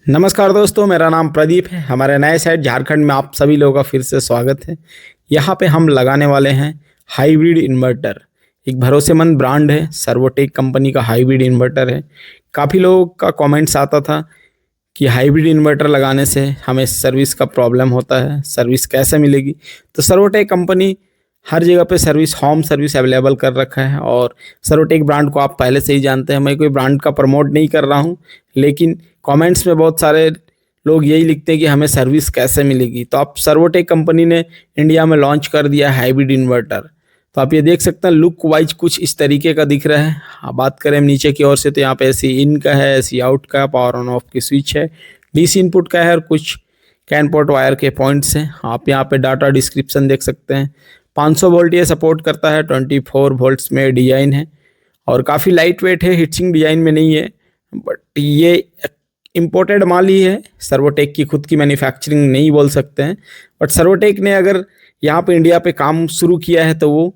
नमस्कार दोस्तों, मेरा नाम प्रदीप है। हमारे नए साइट झारखंड में आप सभी लोगों का फिर से स्वागत है। यहाँ पे हम लगाने वाले हैं हाइब्रिड इन्वर्टर। एक भरोसेमंद ब्रांड है, सर्वोटेक कंपनी का हाइब्रिड इन्वर्टर है। काफ़ी लोगों का कमेंट्स आता था कि हाइब्रिड इन्वर्टर लगाने से हमें सर्विस का प्रॉब्लम होता है, सर्विस कैसे मिलेगी। तो सर्वोटेक कंपनी हर जगह पे सर्विस, होम सर्विस अवेलेबल कर रखा है। और सर्वोटेक ब्रांड को आप पहले से ही जानते हैं। मैं कोई ब्रांड का प्रमोट नहीं कर रहा हूँ, लेकिन कमेंट्स में बहुत सारे लोग यही लिखते हैं कि हमें सर्विस कैसे मिलेगी। तो आप सर्वोटेक कंपनी ने इंडिया में लॉन्च कर दिया हाइब्रिड इन्वर्टर। तो आप ये देख सकते हैं, लुक वाइज कुछ इस तरीके का दिख रहा है। बात करें हम नीचे की ओर से, तो यहाँ पे एसी इन का है, एसी आउट का, पावर ऑन ऑफ की स्विच है, डीसी इनपुट का है और कुछ कैन पोर्ट वायर के पॉइंट्स हैं। आप यहाँ पे डाटा डिस्क्रिप्शन देख सकते हैं। 500 वोल्ट ये सपोर्ट करता है, 24 वोल्ट्स में डिजाइन है और काफ़ी लाइट वेट है, हिटसिंग डिजाइन में नहीं है। बट ये इम्पोर्टेड माल ही है, सर्वोटेक की खुद की मैन्युफैक्चरिंग नहीं बोल सकते हैं। बट सर्वोटेक ने अगर यहाँ पे इंडिया पे काम शुरू किया है तो वो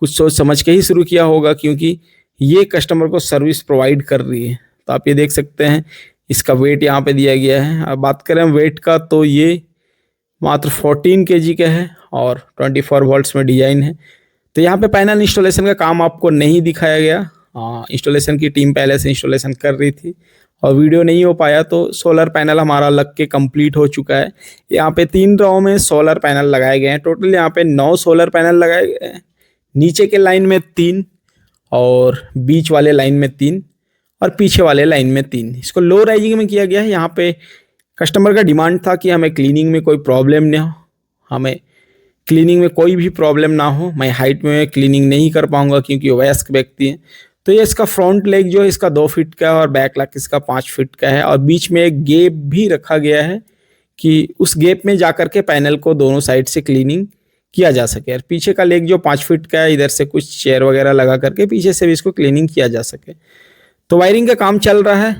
कुछ सोच समझ के ही शुरू किया होगा, क्योंकि ये कस्टमर को सर्विस प्रोवाइड कर रही है। तो आप ये देख सकते हैं, इसका वेट यहाँ पे दिया गया है। अब बात करें वेट का, तो ये मात्र 14 केजी का है और 24 वोल्ट्स में डिजाइन है। तो यहाँ पे पैनल इंस्टॉलेशन का काम आपको नहीं दिखाया गया। इंस्टॉलेशन की टीम पहले से इंस्टॉलेशन कर रही थी और वीडियो नहीं हो पाया, तो सोलर पैनल हमारा लग के कंप्लीट हो चुका है। यहाँ पे 3 रो में सोलर पैनल लगाए गए हैं। टोटल यहाँ पे 9 सोलर पैनल लगाए गए हैं। नीचे के लाइन में 3 और बीच वाले लाइन में 3 और पीछे वाले लाइन में 3। इसको लो राइजिंग में किया गया है। यहाँ पे कस्टमर का डिमांड था कि हमें क्लीनिंग में कोई प्रॉब्लम ना हो, हमें क्लीनिंग में कोई भी प्रॉब्लम ना हो। मैं हाइट में क्लीनिंग नहीं कर पाऊंगा क्योंकि वयस्क व्यक्ति है। तो ये इसका फ्रंट लेग जो है इसका 2 फीट का है और बैक लेग इसका 5 फीट का है और बीच में एक गैप भी रखा गया है कि उस गैप में जाकर के पैनल को दोनों साइड से क्लीनिंग किया जा सके। और पीछे का लेग जो 5 फीट का है, इधर से कुछ चेयर वगैरह लगा करके पीछे से भी इसको क्लीनिंग किया जा सके। तो वायरिंग का काम चल रहा है।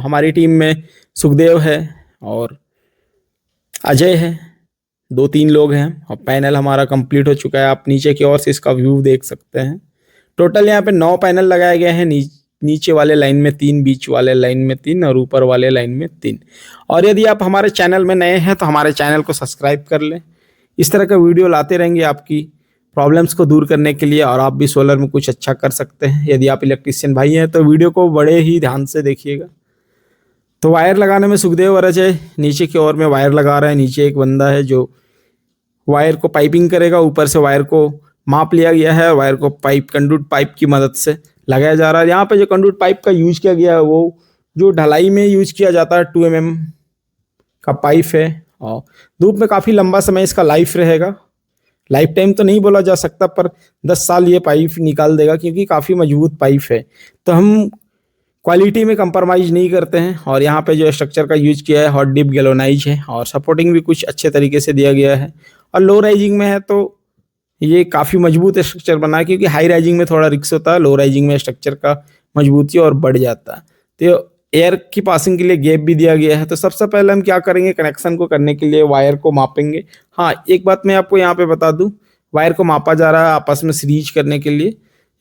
हमारी टीम में सुखदेव है और अजय है, 2-3 लोग हैं और पैनल हमारा कंप्लीट हो चुका है। आप नीचे की ओर से इसका व्यू देख सकते हैं। टोटल यहाँ पे 9 पैनल लगाए गए हैं। नीचे वाले लाइन में 3, बीच वाले लाइन में 3 और ऊपर वाले लाइन में 3। और यदि आप हमारे चैनल में नए हैं तो हमारे चैनल को सब्सक्राइब कर लें। इस तरह का वीडियो लाते रहेंगे आपकी प्रॉब्लम्स को दूर करने के लिए, और आप भी सोलर में कुछ अच्छा कर सकते हैं। यदि आप इलेक्ट्रीशियन भाई हैं तो वीडियो को बड़े ही ध्यान से देखिएगा। तो वायर लगाने में सुखदेव और अजय नीचे की ओर में वायर लगा रहे हैं। नीचे एक बंदा है जो वायर को पाइपिंग करेगा। ऊपर से वायर को माप लिया गया है, वायर को कंडक्ट पाइप की मदद से लगाया जा रहा है। यहाँ पे जो कंडक्ट पाइप का यूज किया गया है वो जो ढलाई में यूज किया जाता है, 2 mm का पाइप है और धूप में काफ़ी लंबा समय इसका लाइफ रहेगा। लाइफ टाइम तो नहीं बोला जा सकता, पर 10 साल ये पाइप निकाल देगा क्योंकि काफ़ी मजबूत पाइप है। तो हम क्वालिटी में कंप्रोमाइज़ नहीं करते हैं। और यहाँ पे जो स्ट्रक्चर का यूज किया है हॉट डिप गैल्वेनाइज है और सपोर्टिंग भी कुछ अच्छे तरीके से दिया गया है। और लो राइजिंग में है तो ये काफ़ी मजबूत स्ट्रक्चर बना है, क्योंकि हाई राइजिंग में थोड़ा रिस्क होता है, लो राइजिंग में स्ट्रक्चर का मजबूती और बढ़ जाता है। तो एयर की पासिंग के लिए गैप भी दिया गया है। तो सबसे पहले हम क्या करेंगे, कनेक्शन को करने के लिए वायर को मापेंगे। हाँ, एक बात मैं आपको यहाँ पे बता दूँ, वायर को मापा जा रहा है आपस में सीरीज करने के लिए।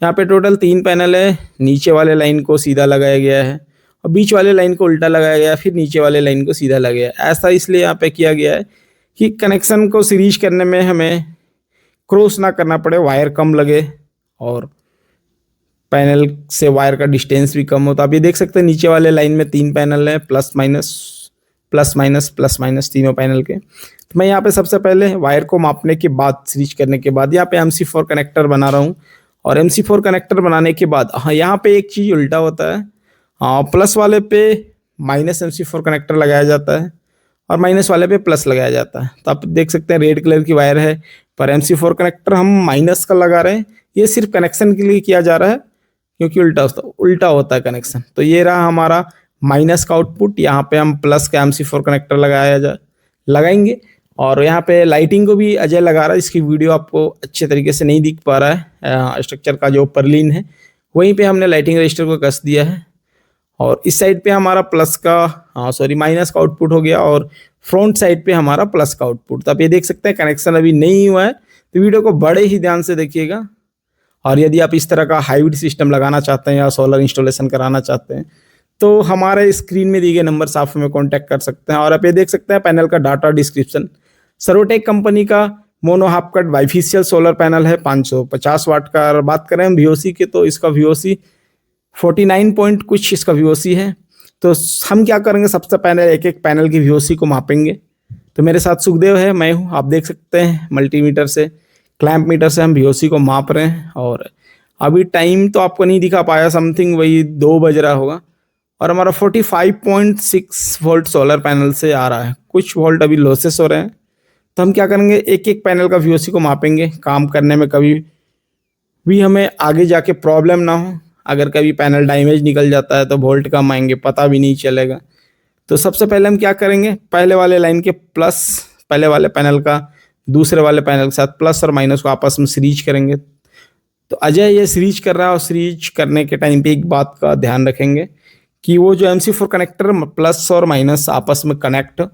यहाँ पे टोटल 3 पैनल है। नीचे वाले लाइन को सीधा लगाया गया है और बीच वाले लाइन को उल्टा लगाया गया है, फिर नीचे वाले लाइन को सीधा लगाया है। ऐसा इसलिए यहाँ पे किया गया है कि कनेक्शन को सीरीज करने में हमें क्रॉस ना करना पड़े, वायर कम लगे और पैनल से वायर का डिस्टेंस भी कम हो। तो आप ये देख सकते हैं नीचे वाले लाइन में 3 पैनल हैं, प्लस माइनस तीनों पैनल के। तो मैं यहाँ पे सबसे पहले वायर को मापने के बाद, सीरीज करने के बाद यहाँ पे MC4 कनेक्टर बना रहा हूँ। और MC4 कनेक्टर बनाने के बाद यहाँ पे एक चीज़ उल्टा होता है। प्लस वाले पे -MC4 कनेक्टर लगाया जाता है और माइनस वाले पे प्लस लगाया जाता है। तो आप देख सकते हैं रेड कलर की वायर है, पर MC4 कनेक्टर हम माइनस का लगा रहे हैं। ये सिर्फ कनेक्शन के लिए किया जा रहा है क्योंकि उल्टा होता है कनेक्शन। तो ये रहा हमारा माइनस का आउटपुट। यहाँ पे हम प्लस का MC4 कनेक्टर लगाएंगे। और यहाँ पे लाइटिंग को भी अजय लगा रहा है। इसकी वीडियो आपको अच्छे तरीके से नहीं दिख पा रहा है। स्ट्रक्चर का जो परलिन है वहीं पे हमने लाइटिंग रजिस्टर को कस दिया है। और इस साइड पे हमारा माइनस का आउटपुट हो गया और फ्रंट साइड पे हमारा प्लस का आउटपुट। तो आप ये देख सकते हैं कनेक्शन अभी नहीं हुआ है, तो वीडियो को बड़े ही ध्यान से देखिएगा। और यदि आप इस तरह का हाइब्रिड सिस्टम लगाना चाहते हैं या सोलर इंस्टॉलेशन कराना चाहते हैं तो हमारे स्क्रीन में दिए गए नंबर से आप हमें कॉन्टैक्ट कर सकते हैं। और आप ये देख सकते हैं पैनल का डाटा डिस्क्रिप्शन। सर्वोटेक कंपनी का mono half cut bifacial solar panel है 550 वाट का। और बात करें हम वीओसी की, तो इसका वीओसी 49 पॉइंट कुछ इसका वीओसी है। तो हम क्या करेंगे, सबसे पहले एक एक पैनल की वीओसी को मापेंगे। तो मेरे साथ सुखदेव है, मैं हूँ, आप देख सकते हैं मल्टीमीटर से, क्लैंप मीटर से हम वीओसी को माप रहे हैं। और अभी टाइम तो आपको नहीं दिखा पाया, समथिंग वही 2 बज रहा होगा। और हमारा 45.6 वोल्ट सोलर पैनल से आ रहा है। कुछ वोल्ट अभी लॉसेस हो रहे हैं। तो हम क्या करेंगे, एक एक पैनल का वीओसी को मापेंगे, काम करने में कभी भी हमें आगे जाके प्रॉब्लम ना हो। अगर कभी पैनल डैमेज निकल जाता है तो वोल्ट कम आएंगे, पता भी नहीं चलेगा। तो सबसे पहले हम क्या करेंगे, पहले वाले लाइन के प्लस, पहले वाले पैनल का दूसरे वाले पैनल के साथ प्लस और माइनस को आपस में सीरीज करेंगे। तो अजय ये सीरीज कर रहा है, और सीरीज करने के टाइम पे एक बात का ध्यान रखेंगे कि वो जो MC4 कनेक्टर प्लस और माइनस आपस में कनेक्ट हो,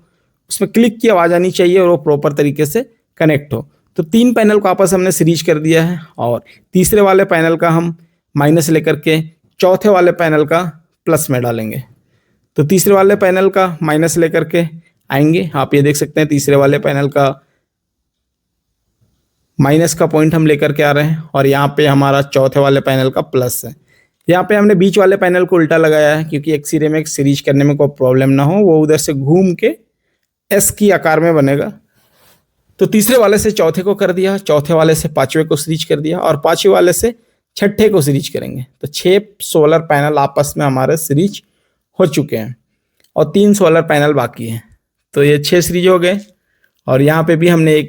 उसमें क्लिक की आवाज़ आनी चाहिए और वो प्रॉपर तरीके से कनेक्ट हो। तो 3 पैनल को आपस हमने सीरीज कर दिया है, और तीसरे वाले पैनल का हम माइनस लेकर के चौथे वाले पैनल का प्लस में डालेंगे। तो तीसरे वाले पैनल का माइनस लेकर के आएंगे, आप ये देख सकते हैं तीसरे वाले पैनल का माइनस का पॉइंट हम लेकर के आ रहे हैं, और यहाँ पे हमारा चौथे वाले पैनल का प्लस है। यहाँ पे हमने बीच वाले पैनल को उल्टा लगाया है, क्योंकि एक सिरे में सीरीज करने में कोई प्रॉब्लम ना हो, वो उधर से घूम के एस की आकार में बनेगा। तो तीसरे वाले से चौथे को कर दिया, चौथे वाले से पांचवे को सीरीज कर दिया, और पांचवे वाले से छठे को सीरीज करेंगे। तो 6 सोलर पैनल आपस में हमारे सीरीज हो चुके हैं, और 3 सोलर पैनल बाकी हैं। तो ये 6 सीरीज हो गए। और यहाँ पे भी हमने एक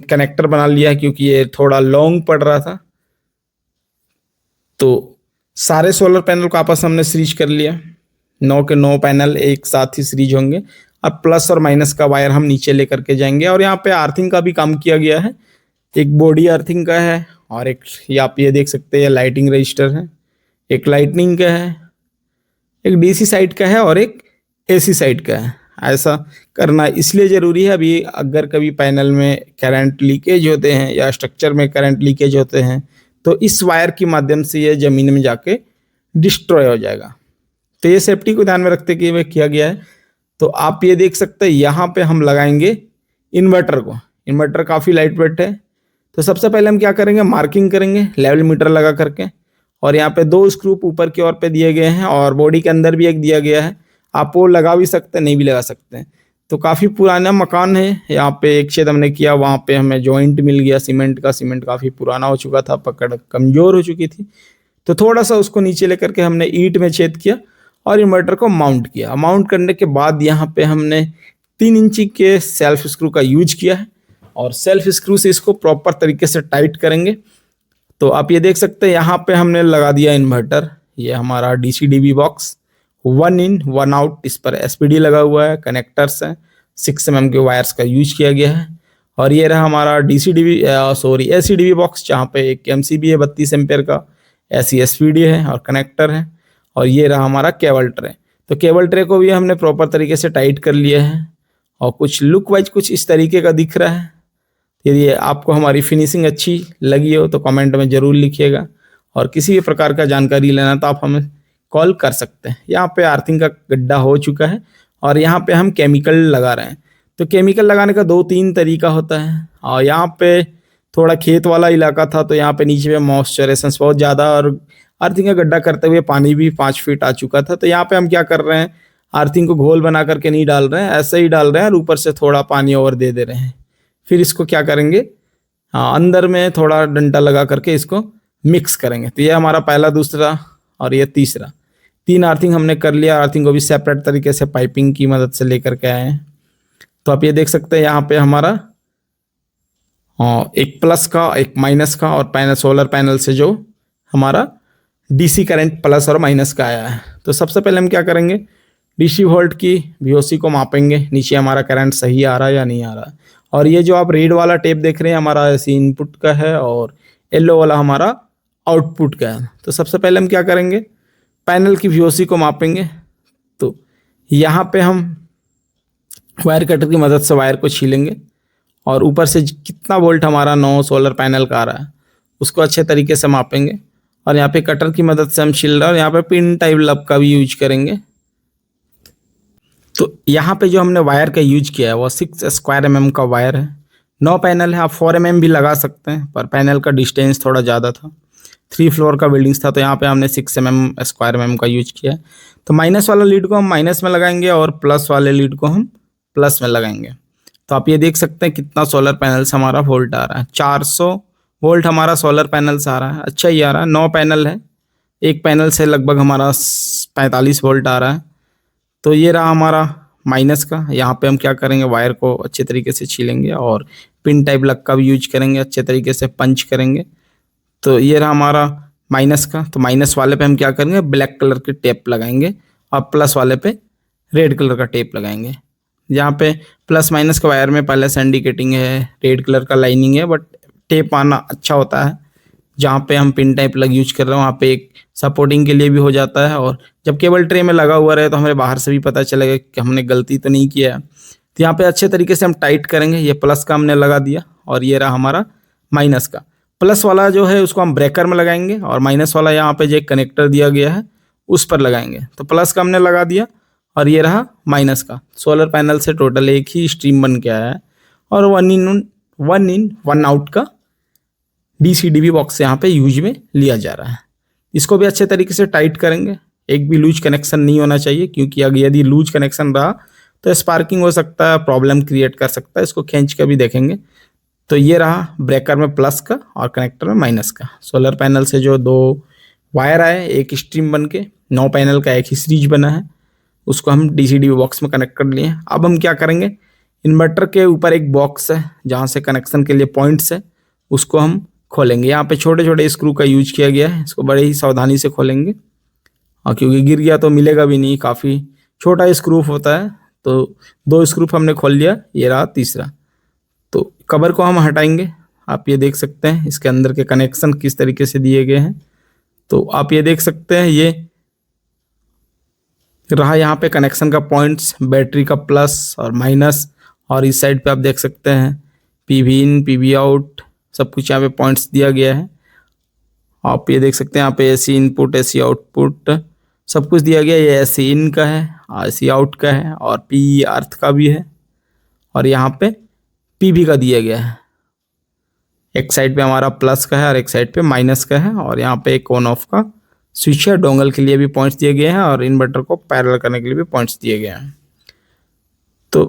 कनेक्टर बना लिया, क्योंकि ये थोड़ा लॉन्ग पड़ रहा था। तो सारे सोलर पैनल को आपस में हमने सीरीज कर लिया। 9 के 9 पैनल एक साथ ही सीरीज होंगे। अब प्लस और माइनस का वायर हम नीचे लेकर के जाएंगे, और यहाँ पे अर्थिंग का भी काम किया गया है। एक बॉडी अर्थिंग का है, और एक आप ये देख सकते हैं लाइटिंग रजिस्टर है, एक लाइटनिंग का है, एक DC साइड का है, और एक AC साइड का है। ऐसा करना इसलिए ज़रूरी है, अभी अगर कभी पैनल में करंट लीकेज होते हैं या स्ट्रक्चर में करंट लीकेज होते हैं, तो इस वायर की माध्यम से ये ज़मीन में जाके डिस्ट्रॉय हो जाएगा। तो ये सेफ्टी को ध्यान में रखते हुए किया गया है। तो आप ये देख सकते हैं यहाँ पे हम लगाएंगे इन्वर्टर को। इन्वर्टर काफ़ी लाइट वेट है। तो सबसे पहले हम क्या करेंगे, मार्किंग करेंगे लेवल मीटर लगा करके। और यहाँ पे 2 स्क्रू ऊपर की ओर पे दिए गए हैं, और बॉडी के अंदर भी एक दिया गया है। आप वो लगा भी सकते हैं, नहीं भी लगा सकते हैं। तो काफ़ी पुराना मकान है। यहाँ पे एक छेद हमने किया, वहाँ पे हमें जॉइंट मिल गया सीमेंट का। सीमेंट काफ़ी पुराना हो चुका था, पकड़ कमज़ोर हो चुकी थी। तो थोड़ा सा उसको नीचे लेकर के हमने ईंट में छेद किया और इन्वर्टर को माउंट किया। माउंट करने के बाद यहाँ पे हमने 3 इंची के सेल्फ स्क्रू का यूज किया है, और सेल्फ स्क्रू से इसको प्रॉपर तरीके से टाइट करेंगे। तो आप ये देख सकते हैं यहाँ पे हमने लगा दिया इन्वर्टर। ये हमारा DC-DB बॉक्स 1 इन 1 आउट, इस पर SPD लगा हुआ है, कनेक्टर्स हैं, 6 mm के वायर्स का यूज किया गया है। और ये रहा हमारा AC-DB बॉक्स, जहाँ पे एक MCB है 32 एम्पेयर का, ऐसी SPD है और कनेक्टर है। और ये रहा हमारा केबल ट्रे। तो केबल ट्रे को भी हमने प्रॉपर तरीके से टाइट कर लिया है, और कुछ लुक वाइज कुछ इस तरीके का दिख रहा है। यदि आपको हमारी फिनिशिंग अच्छी लगी हो तो कमेंट में ज़रूर लिखिएगा, और किसी भी प्रकार का जानकारी लेना तो आप हमें कॉल कर सकते हैं। यहाँ पे अर्थिंग का गड्ढा हो चुका है, और यहाँ पे हम केमिकल लगा रहे हैं। तो केमिकल लगाने का 2-3 तरीका होता है। और यहाँ पे थोड़ा खेत वाला इलाका था, तो यहाँ पे नीचे में मॉइस्चराइजेशन बहुत ज़्यादा, और अर्थिंग का गड्ढा करते हुए पानी भी 5 फीट आ चुका था। तो यहाँ पे हम क्या कर रहे हैं, अर्थिंग को घोल बना करके नहीं डाल रहे हैं, ऐसे ही डाल रहे हैं, और ऊपर से थोड़ा पानी और दे रहे हैं। फिर इसको क्या करेंगे, अंदर में थोड़ा डंडा लगा करके इसको मिक्स करेंगे। तो ये हमारा पहला, दूसरा और ये तीसरा 3 अर्थिंग हमने कर लिया। अर्थिंग को भी सेपरेट तरीके से पाइपिंग की मदद से लेकर के आए हैं। तो आप ये देख सकते हैं यहाँ पे हमारा एक प्लस का, एक माइनस का, और पैनल सोलर पैनल से जो हमारा DC करंट प्लस और माइनस का आया है। तो सबसे पहले हम क्या करेंगे, DC वोल्ट की VOC को मापेंगे, नीचे हमारा करंट सही आ रहा है या नहीं आ रहा है। और ये जो आप रेड वाला टेप देख रहे हैं हमारा ऐसी इनपुट का है, और येलो वाला हमारा आउटपुट का है। तो सबसे पहले हम क्या करेंगे, पैनल की VOC को मापेंगे। तो यहाँ पे हम वायर कटर की मदद से वायर को छीलेंगे, और ऊपर से कितना वोल्ट हमारा 9 सोलर पैनल का आ रहा है उसको अच्छे तरीके से मापेंगे। और यहाँ पे कटर की मदद से हम छील रहे हैं, और यहाँ पे पिन टाइप लब का भी यूज करेंगे। तो यहाँ पे जो हमने वायर का यूज किया है वो 6 स्क्वायर mm का वायर है। 9 पैनल है, आप 4 mm भी लगा सकते हैं, पर पैनल का डिस्टेंस थोड़ा ज़्यादा था। 3 फ्लोर का बिल्डिंग्स था, तो यहाँ पे हमने 6 स्क्वायर mm का यूज किया है। तो माइनस वाला लीड को हम माइनस में लगाएंगे और प्लस वाले लीड को हम प्लस में लगाएंगे। तो आप ये देख सकते हैं कितना सोलर पैनल से हमारा वोल्ट आ रहा है। 400 वोल्ट हमारा सोलर पैनल से आ रहा है, अच्छा ही आ रहा है। 9 पैनल है, एक पैनल से लगभग हमारा 45 वोल्ट आ रहा है। तो ये रहा हमारा माइनस का। यहाँ पे हम क्या करेंगे, वायर को अच्छे तरीके से छीलेंगे और पिन टाइप लक का भी यूज करेंगे, अच्छे तरीके से पंच करेंगे। तो ये रहा हमारा माइनस का। तो माइनस वाले पे हम क्या करेंगे, ब्लैक कलर की टेप लगाएंगे और प्लस वाले पे रेड कलर का टेप लगाएंगे। यहाँ पे प्लस माइनस के वायर में पहले से इंडिकेटिंग है, रेड कलर का लाइनिंग है, बट टेप आना अच्छा होता है। जहाँ पे हम पिन टाइप लग यूज कर रहे हैं वहाँ पे एक सपोर्टिंग के लिए भी हो जाता है, और जब केबल ट्रे में लगा हुआ रहे तो हमें बाहर से भी पता चलेगा कि हमने गलती तो नहीं किया है। तो यहाँ पे अच्छे तरीके से हम टाइट करेंगे। ये प्लस का हमने लगा दिया और ये रहा हमारा माइनस का। प्लस वाला जो है उसको हम ब्रेकर में लगाएंगे और माइनस वाला यहाँ पे जो एक कनेक्टर दिया गया है उस पर लगाएंगे। तो प्लस का हमने लगा दिया और ये रहा माइनस का। सोलर पैनल से टोटल एक ही स्ट्रीम बन के आया है और वन इन वन आउट का DC-DB बॉक्स यहाँ पे यूज में लिया जा रहा है। इसको भी अच्छे तरीके से टाइट करेंगे, एक भी लूज कनेक्शन नहीं होना चाहिए, क्योंकि अगर यदि लूज कनेक्शन रहा तो स्पार्किंग हो सकता है, प्रॉब्लम क्रिएट कर सकता है। इसको खींच कर भी देखेंगे। तो ये रहा ब्रेकर में प्लस का और कनेक्टर में माइनस का। सोलर पैनल से जो 2 वायर आए, एक स्ट्रीम बन के 9 पैनल का एक ही सीरीज बना है, उसको हम DC-DB बॉक्स में कनेक्ट कर लिए। अब हम क्या करेंगे, इन्वर्टर के ऊपर एक बॉक्स है जहाँ से कनेक्शन के लिए पॉइंट्स है, उसको हम खोलेंगे। यहाँ पे छोटे छोटे स्क्रू का यूज किया गया है, इसको बड़े ही सावधानी से खोलेंगे और क्योंकि गिर गया तो मिलेगा भी नहीं, काफ़ी छोटा स्क्रू होता है। तो 2 स्क्रू हमने खोल लिया, ये रहा तीसरा। तो कवर को हम हटाएंगे। आप ये देख सकते हैं इसके अंदर के कनेक्शन किस तरीके से दिए गए हैं। तो आप ये देख सकते हैं, ये रहा यहाँ पे कनेक्शन का पॉइंट्स, बैटरी का प्लस और माइनस, और इस साइड पे आप देख सकते हैं PV इन PV आउट, सब कुछ यहाँ पे पॉइंट्स दिया गया है। आप ये देख सकते हैं यहाँ पे AC इनपुट AC आउटपुट सब कुछ दिया गया है। ये AC इन का है, AC आउट का है और PE अर्थ का भी है, और यहाँ पे PV का दिया गया है। एक साइड पे हमारा प्लस का है और एक साइड पे माइनस का है, और यहाँ पे एक ऑन ऑफ का स्विच है। डोंगल के लिए भी पॉइंट्स दिए गए हैं और इन्वर्टर को पैरेलल करने के लिए भी पॉइंट्स दिए गए हैं। तो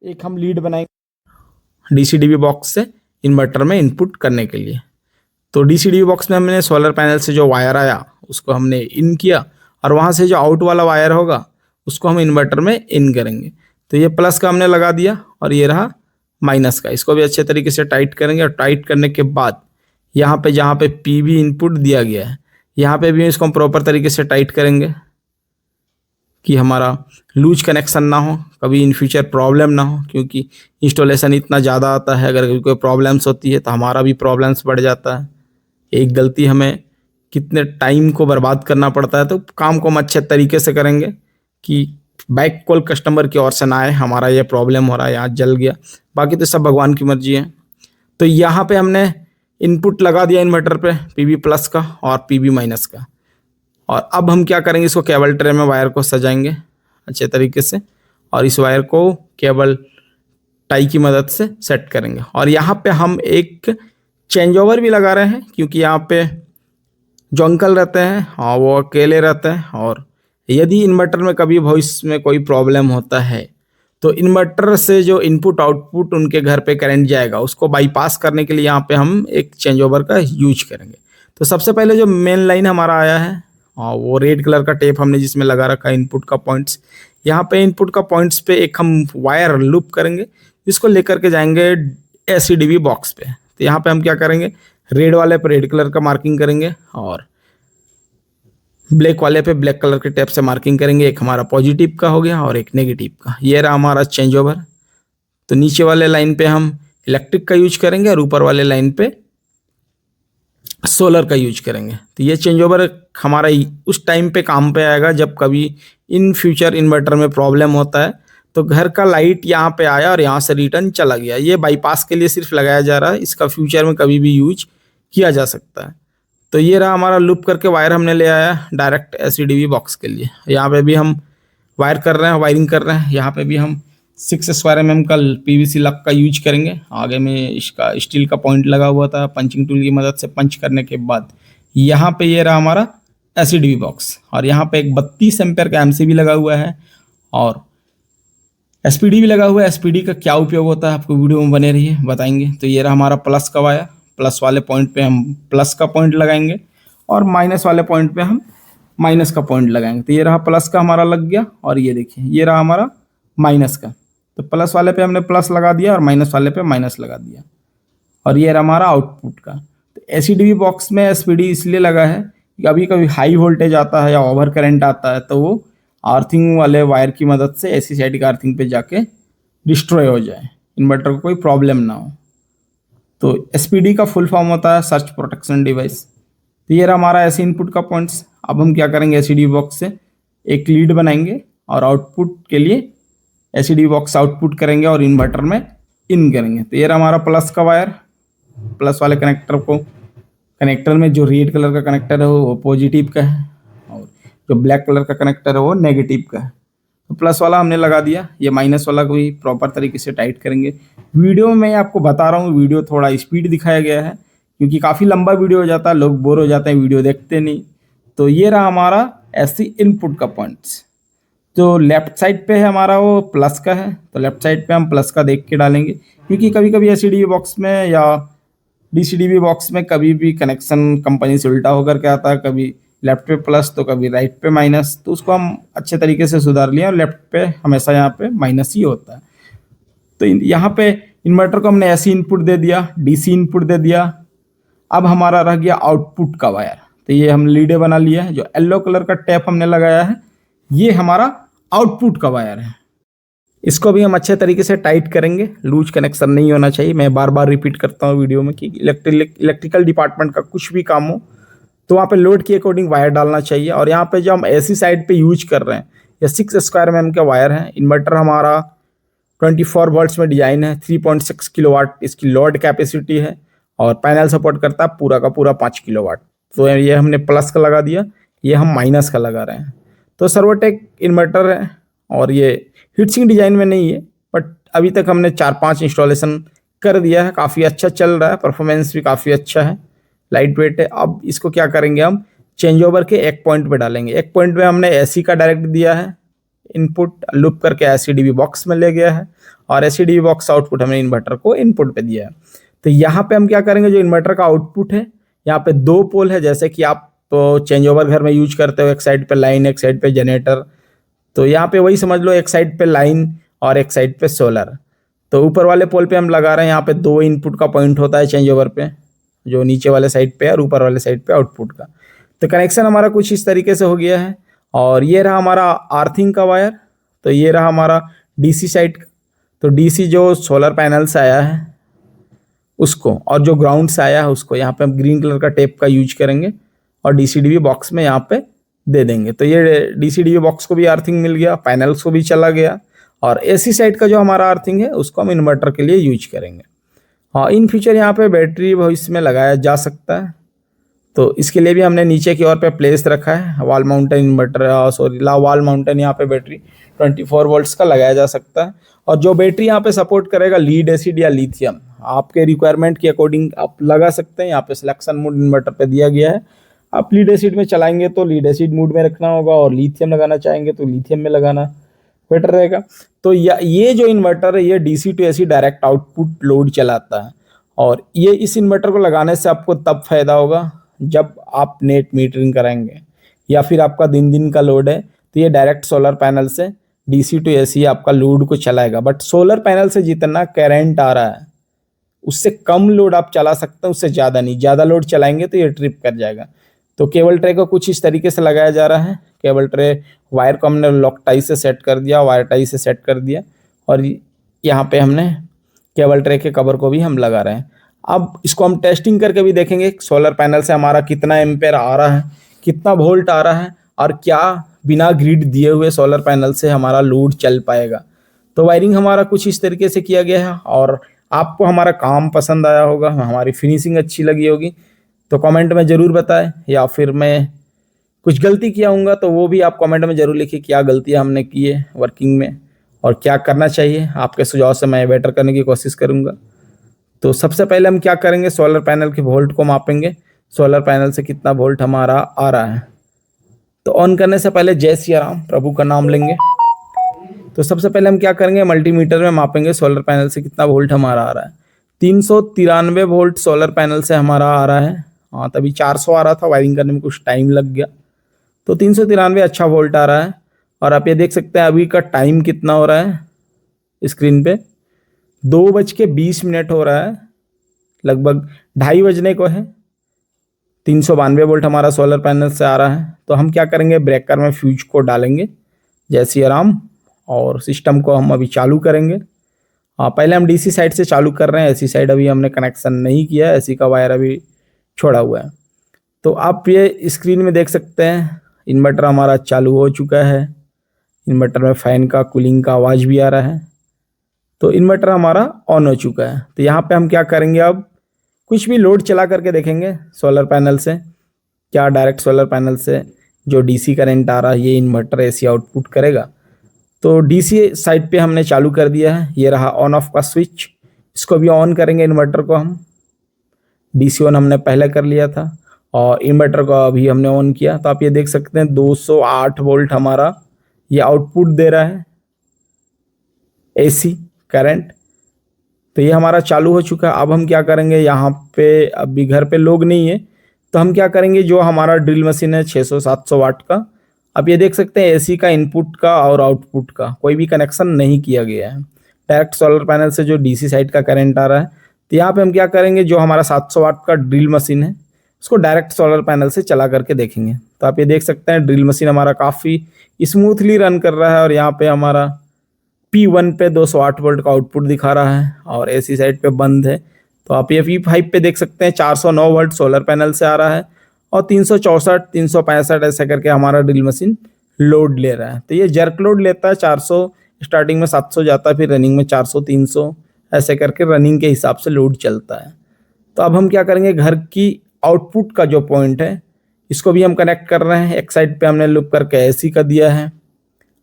एक हम लीड बनाएंगे DC-DB बॉक्स से इन्वर्टर में इनपुट करने के लिए। तो DC-DB बॉक्स में हमने सोलर पैनल से जो वायर आया उसको हमने इन किया, और वहाँ से जो आउट वाला वायर होगा उसको हम इन्वर्टर में इन करेंगे। तो ये प्लस का हमने लगा दिया और ये रहा माइनस का। इसको भी अच्छे तरीके से टाइट करेंगे, और टाइट करने के बाद यहाँ पे जहाँ पे PV इनपुट दिया गया है यहाँ पे भी इसको हम प्रॉपर तरीके से टाइट करेंगे कि हमारा लूज कनेक्शन ना हो, कभी इन फ्यूचर प्रॉब्लम ना हो, क्योंकि इंस्टॉलेशन इतना ज़्यादा आता है, अगर कोई प्रॉब्लम्स होती है तो हमारा भी प्रॉब्लम्स बढ़ जाता है। एक गलती हमें कितने टाइम को बर्बाद करना पड़ता है। तो काम को हम अच्छे तरीके से करेंगे कि बैक कॉल कस्टमर की ओर से ना आए, हमारा ये प्रॉब्लम हो रहा है, यहाँ जल गया। बाकी तो सब भगवान की मर्जी है। तो यहाँ पे हमने इनपुट लगा दिया इन्वर्टर पे PV प्लस का और PV माइनस का, और अब हम क्या करेंगे, इसको केबल ट्रे में वायर को सजाएंगे अच्छे तरीके से, और इस वायर को केबल टाई की मदद से सेट करेंगे। और यहाँ पे हम एक चेंज ओवर भी लगा रहे हैं, क्योंकि यहाँ पे जो अंकल रहते हैं हाँ वो अकेले रहते हैं, और यदि इन्वर्टर में कभी भविष्य में कोई प्रॉब्लम होता है तो इन्वर्टर से जो इनपुट आउटपुट उनके घर पे करंट जाएगा उसको बाईपास करने के लिए यहाँ पे हम एक चेंज ओवर का यूज करेंगे। तो सबसे पहले जो मेन लाइन हमारा आया है वो रेड कलर का टेप हमने जिसमें लगा रखा है इनपुट का पॉइंट्स। यहाँ पे इनपुट का पॉइंट्स पे एक हम वायर लूप करेंगे, जिसको लेकर के जाएंगे AC-DB बॉक्स पे। तो यहाँ पे हम क्या करेंगे, रेड वाले पे रेड कलर का मार्किंग करेंगे और ब्लैक वाले पे ब्लैक कलर के टेप से मार्किंग करेंगे। एक हमारा पॉजिटिव का हो गया और एक नेगेटिव का। ये रहा हमारा चेंज ओवर। तो नीचे वाले लाइन पे हम इलेक्ट्रिक का यूज करेंगे और ऊपर वाले लाइन पे सोलर का यूज करेंगे। तो ये चेंज ओवर हमारा उस टाइम पे काम पे आएगा जब कभी इन फ्यूचर इन्वर्टर में प्रॉब्लम होता है तो घर का लाइट यहाँ पे आया और यहाँ से रिटर्न चला गया। ये बाईपास के लिए सिर्फ लगाया जा रहा है, इसका फ्यूचर में कभी भी यूज किया जा सकता है। तो ये रहा हमारा लूप करके वायर हमने ले आया डायरेक्ट AC-DB बॉक्स के लिए। यहाँ पे भी हम वायर कर रहे हैं, वायरिंग कर रहे हैं। यहाँ पे भी हम 6 स्क्वायर का पीवीसी लक का यूज करेंगे। आगे में इसका स्टील का पॉइंट लगा हुआ था, पंचिंग टूल की मदद से पंच करने के बाद यहाँ पे ये रहा हमारा एससीडीवी बॉक्स, और यहाँ पे एक 32 एम्पेयर का एमसीबी लगा हुआ है और एसपीडी भी लगा हुआ है। एसपीडी का क्या उपयोग होता है आपको वीडियो में बने रहिए, बताएंगे। तो ये रहा हमारा प्लस का वायर, प्लस वाले पॉइंट पे हम प्लस का पॉइंट लगाएंगे और माइनस वाले पॉइंट पे हम माइनस का पॉइंट लगाएंगे। तो ये रहा प्लस का हमारा लग गया, और ये देखिए ये रहा हमारा माइनस का। तो प्लस वाले पे हमने प्लस लगा दिया और माइनस वाले पे माइनस लगा दिया, और ये रहा हमारा आउटपुट का। तो एससीडीवी बॉक्स में एसपीडी इसलिए लगा है कि कभी कभी हाई वोल्टेज आता है या ओवर करंट आता है, तो वो आर्थिंग वाले वायर की मदद से एसी साइड का आर्थिंग पे जाके डिस्ट्रॉय हो जाए, इन्वर्टर को कोई प्रॉब्लम ना हो। तो एसपीडी का फुल फॉर्म होता है सर्च प्रोटेक्शन डिवाइस। तो ये रहा हमारा ऐसे इनपुट का पॉइंट्स। अब हम क्या करेंगे, एससीडी बॉक्स से एक लीड बनाएंगे और आउटपुट के लिए एससीडी बॉक्स आउटपुट करेंगे और इन्वर्टर में इन करेंगे। तो ये रहा हमारा प्लस का वायर, प्लस वाले कनेक्टर को, कनेक्टर में जो रेड कलर का कनेक्टर है वो पॉजिटिव का है और जो ब्लैक कलर का कनेक्टर है वो नेगेटिव का है। तो प्लस वाला हमने लगा दिया, ये माइनस वाला को भी प्रॉपर तरीके से टाइट करेंगे। वीडियो में मैं आपको बता रहा हूँ, वीडियो थोड़ा स्पीड दिखाया गया है क्योंकि काफ़ी लंबा वीडियो हो जाता है, लोग बोर हो जाते हैं, वीडियो देखते नहीं। तो ये रहा हमारा ऐसी इनपुट का पॉइंट्स। जो लेफ्ट साइड पे है हमारा वो प्लस का है, तो लेफ्ट साइड पे हम प्लस का देख के डालेंगे, क्योंकि कभी कभी एससीडीवी बॉक्स में या डीसीडीवी बॉक्स में कभी भी कनेक्शन कंपनी से उल्टा होकर के आता है, कभी लेफ्ट पे प्लस तो कभी राइट पे माइनस। तो उसको हम अच्छे तरीके से सुधार लिया और लेफ्ट पे हमेशा यहाँ पे माइनस ही होता है। तो यहाँ पे इन्वर्टर को हमने ऐसी इनपुट दे दिया, डीसी इनपुट दे दिया। अब हमारा रह गया आउटपुट का वायर। तो ये हम लीडे बना लिया है, जो येलो कलर का टैप हमने लगाया है ये हमारा आउटपुट का वायर है। इसको भी हम अच्छे तरीके से टाइट करेंगे, लूज कनेक्शन नहीं होना चाहिए। मैं बार बार रिपीट करता हूँ वीडियो में कि इलेक्ट्रिकल डिपार्टमेंट का कुछ भी काम हो तो वहाँ पे लोड के अकॉर्डिंग वायर डालना चाहिए। और यहाँ पे जो हम एसी साइड पे यूज कर रहे हैं ये 6 स्क्वायर का वायर है। इन्वर्टर हमारा 24 वोल्ट्स में डिजाइन है, 3.6 किलोवाट इसकी लोड कैपेसिटी है और पैनल सपोर्ट करता है पूरा का पूरा 5 किलोवाट। तो ये हमने प्लस का लगा दिया, ये हम माइनस का लगा रहे हैं। तो सर्वोटेक इन्वर्टर है और ये हीटसिंक डिजाइन में नहीं है, बट अभी तक हमने 4-5 इंस्टॉलेशन कर दिया है, काफ़ी अच्छा चल रहा है, परफॉर्मेंस भी काफ़ी अच्छा है, लाइट वेट है। अब इसको क्या करेंगे, हम चेंज ओवर के एक पॉइंट पे डालेंगे। एक पॉइंट पे हमने एसी का डायरेक्ट दिया है इनपुट, लूप करके एससीडीवी बॉक्स में ले गया है और एससीडीवी बॉक्स आउटपुट हमने इन्वर्टर को इनपुट पे दिया है। तो यहाँ पे हम क्या करेंगे, जो इन्वर्टर का आउटपुट है यहाँ पे 2 पोल है, जैसे कि आप तो चेंज ओवर घर में यूज करते हो, एक साइड पे लाइन एक साइड पे जनरेटर। तो यहाँ पे वही समझ लो, एक साइड पे लाइन और एक साइड पे सोलर। तो ऊपर वाले पोल पे हम लगा रहे हैं, यहाँ पे 2 इनपुट का पॉइंट होता है चेंज ओवर पे, जो नीचे वाले साइड पे और ऊपर वाले साइड पे आउटपुट का। तो कनेक्शन हमारा कुछ इस तरीके से हो गया है। और ये रहा हमारा आर्थिंग का वायर। तो ये रहा हमारा डीसी साइड। तो डीसी जो सोलर पैनल से आया है उसको, और जो ग्राउंड से आया है उसको यहाँ पे हम ग्रीन कलर का टेप का यूज करेंगे और डीसीडीवी बॉक्स में यहाँ पे दे देंगे। तो ये डीसीडीवी बॉक्स को भी अर्थिंग मिल गया, पैनल्स को भी चला गया, और एसी साइड का जो हमारा अर्थिंग है उसको हम इन्वर्टर के लिए यूज करेंगे। हाँ, इन फ्यूचर यहाँ पे बैटरी भविष्य में लगाया जा सकता है, तो इसके लिए भी हमने नीचे की ओर पे प्लेस रखा है wall mountain inverter, wall mountain यहाँ पे बैटरी 24 वोल्ट्स का लगाया जा सकता है। और जो बैटरी यहाँ पे सपोर्ट करेगा लीड एसिड या लिथियम, आपके रिक्वायरमेंट के अकॉर्डिंग आप लगा सकते हैं। यहाँ पे सिलेक्शन मोड इन्वर्टर पे दिया गया है। आप लीड एसिड में चलाएंगे तो लीड एसिड मोड में रखना होगा, और लिथियम लगाना चाहेंगे तो लिथियम में लगाना बेटर रहेगा। तो ये जो इन्वर्टर है ये DC to AC direct output load चलाता है, और ये इस इन्वर्टर को लगाने से आपको तब फायदा होगा जब आप नेट मीटरिंग कराएंगे या फिर आपका दिन का लोड है, तो ये डायरेक्ट सोलर पैनल से डीसी टू एसी आपका लोड को चलाएगा। बट सोलर पैनल से जितना करंट आ रहा है उससे कम लोड आप चला सकते हैं, उससे ज़्यादा नहीं। ज़्यादा लोड चलाएंगे तो ये ट्रिप कर जाएगा। तो केबल ट्रे को कुछ इस तरीके से लगाया जा रहा है। केबल ट्रे वायर को हमने लॉक टाई से सेट कर दिया, वायर टाई से सेट कर दिया, और यहाँ पे हमने केबल ट्रे के कवर को भी हम लगा रहे हैं। अब इसको हम टेस्टिंग करके भी देखेंगे सोलर पैनल से हमारा कितना एम्पेयर आ रहा है, कितना वोल्ट आ रहा है, और क्या बिना ग्रिड दिए हुए सोलर पैनल से हमारा लोड चल पाएगा। तो वायरिंग हमारा कुछ इस तरीके से किया गया है, और आपको हमारा काम पसंद आया होगा, हमारी फिनिशिंग अच्छी लगी होगी तो कमेंट में ज़रूर बताएं, या फिर मैं कुछ गलती किया होगा तो वो भी आप कमेंट में ज़रूर लिखिए, क्या गलतियाँ हमने की है वर्किंग में और क्या करना चाहिए। आपके सुझाव से मैं बेटर करने की कोशिश करूँगा। तो सबसे पहले हम क्या करेंगे, सोलर पैनल के वोल्ट को मापेंगे, सोलर पैनल से कितना वोल्ट हमारा आ रहा है। तो ऑन करने से पहले जय सिया राम, प्रभु का नाम लेंगे। तो सबसे पहले हम क्या करेंगे, मल्टीमीटर में मापेंगे सोलर पैनल से कितना वोल्ट हमारा आ रहा है। 393 वोल्ट सोलर पैनल से हमारा आ रहा है। हाँ, तभी 400 आ रहा था, वायरिंग करने में कुछ टाइम लग गया। तो 393 अच्छा वोल्ट आ रहा है। और आप ये देख सकते हैं अभी का टाइम कितना हो रहा है स्क्रीन पे, 2:20 हो रहा है, लगभग 2:30 बजने को है। 392 वोल्ट हमारा सोलर पैनल से आ रहा है। तो हम क्या करेंगे, ब्रेकर में फ्यूज को डालेंगे जय सिया राम, और सिस्टम को हम अभी चालू करेंगे। हाँ, पहले हम डीसी साइड से चालू कर रहे हैं, एसी साइड अभी हमने कनेक्शन नहीं किया, एसी का वायर अभी छोड़ा हुआ है। तो आप ये स्क्रीन में देख सकते हैं इन्वर्टर हमारा चालू हो चुका है। इन्वर्टर में फ़ैन का कूलिंग का आवाज़ भी आ रहा है। तो इन्वर्टर हमारा ऑन हो चुका है। तो यहाँ पे हम क्या करेंगे, अब कुछ भी लोड चला करके देखेंगे सोलर पैनल से, क्या डायरेक्ट सोलर पैनल से जो डीसी करंट आ रहा है ये इन्वर्टर एसी आउटपुट करेगा। तो डीसी साइड पे हमने चालू कर दिया है, ये रहा ऑन ऑफ का स्विच। इसको भी ऑन करेंगे इन्वर्टर को हम, डीसी ऑन हमने पहले कर लिया था और इन्वर्टर को अभी हमने ऑन किया। तो आप ये देख सकते हैं 208 वोल्ट हमारा ये आउटपुट दे रहा है एसी करंट। तो ये हमारा चालू हो चुका है। अब हम क्या करेंगे, यहाँ पे अभी घर पे लोग नहीं है तो हम क्या करेंगे, जो हमारा ड्रिल मशीन है 600-700 वाट का, अब ये देख सकते हैं एसी का इनपुट का और आउटपुट का कोई भी कनेक्शन नहीं किया गया है, डायरेक्ट सोलर पैनल से जो डीसी साइड का करंट आ रहा है। तो यहाँ पे हम क्या करेंगे, जो हमारा 700 वाट का ड्रिल मशीन है उसको डायरेक्ट सोलर पैनल से चला करके देखेंगे। तो आप ये देख सकते हैं ड्रिल मशीन हमारा काफ़ी स्मूथली रन कर रहा है और यहाँ पे हमारा P1 पे 208 वोल्ट का आउटपुट दिखा रहा है और एसी साइड पे बंद है। तो आप ये P5 पे देख सकते हैं 409 वोल्ट सोलर पैनल से आ रहा है और 364 365 ऐसे करके हमारा ड्रिल मशीन लोड ले रहा है। तो ये जर्क लोड लेता है 400, स्टार्टिंग में 700 जाता है, फिर रनिंग में 400 300 ऐसे करके रनिंग के हिसाब से लोड चलता है। तो अब हम क्या करेंगे, घर की आउटपुट का जो पॉइंट है इसको भी हम कनेक्ट कर रहे हैं। एक साइड पे हमने लूप करके एसी का दिया है,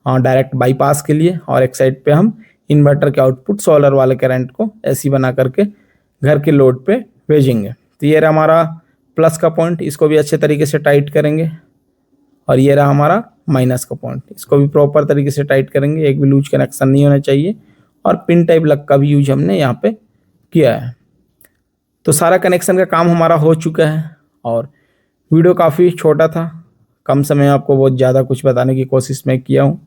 हाँ, डायरेक्ट बाईपास के लिए, और एक साइड पे हम इन्वर्टर के आउटपुट सोलर वाले करंट को एसी बना करके घर के लोड पे भेजेंगे। तो ये रहा हमारा प्लस का पॉइंट, इसको भी अच्छे तरीके से टाइट करेंगे। और ये रहा हमारा माइनस का पॉइंट, इसको भी प्रॉपर तरीके से टाइट करेंगे, एक भी लूज कनेक्शन नहीं होना चाहिए। और पिन टाइप लग का भी यूज हमने यहाँ पे किया है। तो सारा कनेक्शन का काम हमारा हो चुका है और वीडियो काफ़ी छोटा था, कम समय में आपको बहुत ज़्यादा कुछ बताने की कोशिश मैं किया हूँ।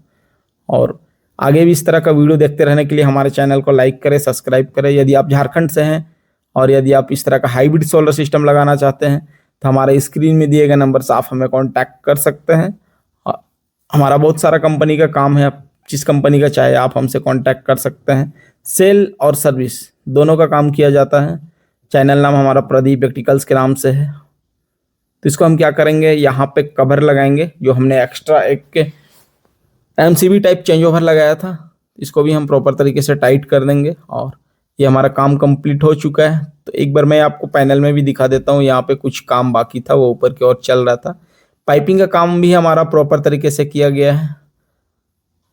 और आगे भी इस तरह का वीडियो देखते रहने के लिए हमारे चैनल को लाइक करें, सब्सक्राइब करें। यदि आप झारखंड से हैं और यदि आप इस तरह का हाइब्रिड सोलर सिस्टम लगाना चाहते हैं तो हमारे स्क्रीन में दिए गए नंबर से आप हमें कांटेक्ट कर सकते हैं। हमारा बहुत सारा कंपनी का काम है, आप जिस कंपनी का चाहे आप हमसे कांटेक्ट कर सकते हैं। सेल और सर्विस दोनों का काम किया जाता है। चैनल नाम हमारा प्रदीप इलेक्ट्रिकल्स के नाम से है। तो इसको हम क्या करेंगे, यहाँ पे कवर लगाएंगे, जो हमने एक्स्ट्रा एक MCB टाइप चेंज ओवर लगाया था, इसको भी हम प्रॉपर तरीके से टाइट कर देंगे। और ये हमारा काम कंप्लीट हो चुका है। तो एक बार मैं आपको पैनल में भी दिखा देता हूँ, यहाँ पे कुछ काम बाकी था वो ऊपर की ओर चल रहा था। पाइपिंग का काम भी हमारा प्रॉपर तरीके से किया गया है,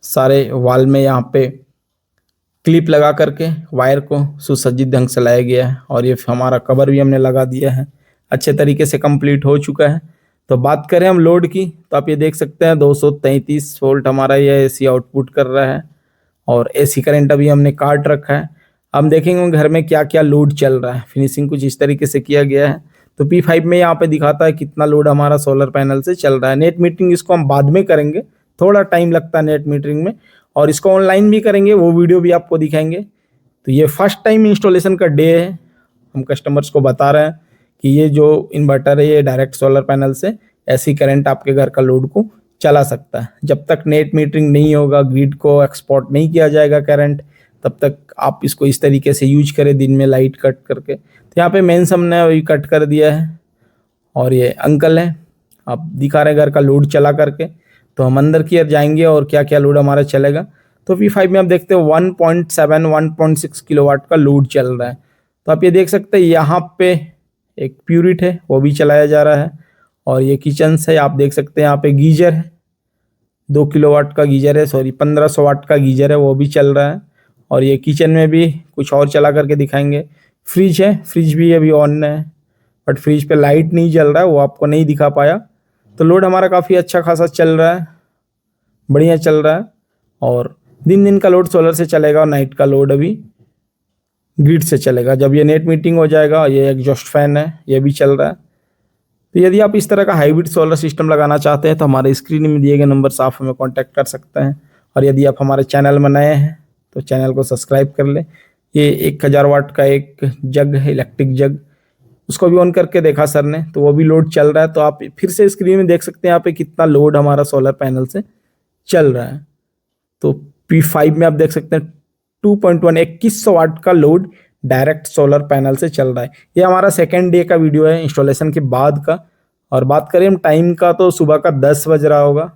सारे वाल में यहाँ पे क्लिप लगा करके वायर को सुसज्जित ढंग से लाया गया है। और ये हमारा कवर भी हमने लगा दिया है, अच्छे तरीके से कंप्लीट हो चुका है। तो बात करें हम लोड की, तो आप ये देख सकते हैं 233 वोल्ट हमारा ये एसी आउटपुट कर रहा है और एसी करंट अभी हमने काट रखा है। हम देखेंगे घर में क्या क्या लोड चल रहा है, फिनिशिंग कुछ इस तरीके से किया गया है। तो P5 में यहाँ पे दिखाता है कितना लोड हमारा सोलर पैनल से चल रहा है। नेट मीटरिंग इसको हम बाद में करेंगे, थोड़ा टाइम लगता है नेट मीटरिंग में, और इसको ऑनलाइन भी करेंगे, वो वीडियो भी आपको दिखाएंगे। तो ये फर्स्ट टाइम इंस्टॉलेशन का डे है, हम कस्टमर्स को बता रहे हैं कि ये जो इन्वर्टर है ये डायरेक्ट सोलर पैनल से ऐसी करंट आपके घर का लोड को चला सकता है। जब तक नेट मीटरिंग नहीं होगा, ग्रिड को एक्सपोर्ट नहीं किया जाएगा करंट, तब तक आप इसको इस तरीके से यूज करें दिन में लाइट कट करके। तो यहाँ पे मेंस हमने अभी कट कर दिया है और ये अंकल है, आप दिखा रहे घर का लोड चला करके। तो हम अंदर की ओर जाएंगे और क्या क्या लोड हमारा चलेगा। तो P5 में आप देखते हो 1.7 1.6 किलोवाट का लोड चल रहा है। तो आप ये देख सकते हैं यहाँ पे एक प्यूरिट है, वो भी चलाया जा रहा है और ये किचन से आप देख सकते हैं यहाँ पे गीजर है, 2 किलोवाट का गीजर है, सॉरी 1500 वाट का गीजर है, वो भी चल रहा है। और ये किचन में भी कुछ और चला करके दिखाएंगे। फ्रिज है, फ्रिज भी अभी ऑन है, बट फ्रिज पे लाइट नहीं जल रहा है, वो आपको नहीं दिखा पाया। तो लोड हमारा काफ़ी अच्छा खासा चल रहा है, बढ़िया चल रहा है। और दिन दिन का लोड सोलर से चलेगा और नाइट का लोड अभी ग्रिड से चलेगा। जब ये नेट मीटिंग हो जाएगा, ये एग्जॉस्ट फैन है, ये भी चल रहा है। तो यदि आप इस तरह का हाइब्रिड सोलर सिस्टम लगाना चाहते हैं तो हमारे स्क्रीन में दिए गए नंबर से आप हमें कांटेक्ट कर सकते हैं। और यदि आप हमारे चैनल में नए हैं तो चैनल को सब्सक्राइब कर लें। ये 1000 वाट का एक जग है, इलेक्ट्रिक जग, उसको भी ऑन करके देखा सर ने, तो वो भी लोड चल रहा है। तो आप फिर से स्क्रीन में देख सकते हैं यहाँ पे कितना लोड हमारा सोलर पैनल से चल रहा है। तो P5 में आप देख सकते हैं 2.1 2100 वाट का लोड डायरेक्ट सोलर पैनल से चल रहा है। ये हमारा सेकेंड डे का वीडियो है इंस्टॉलेशन के बाद का। और बात करें हम टाइम का, तो सुबह का 10 बज रहा होगा।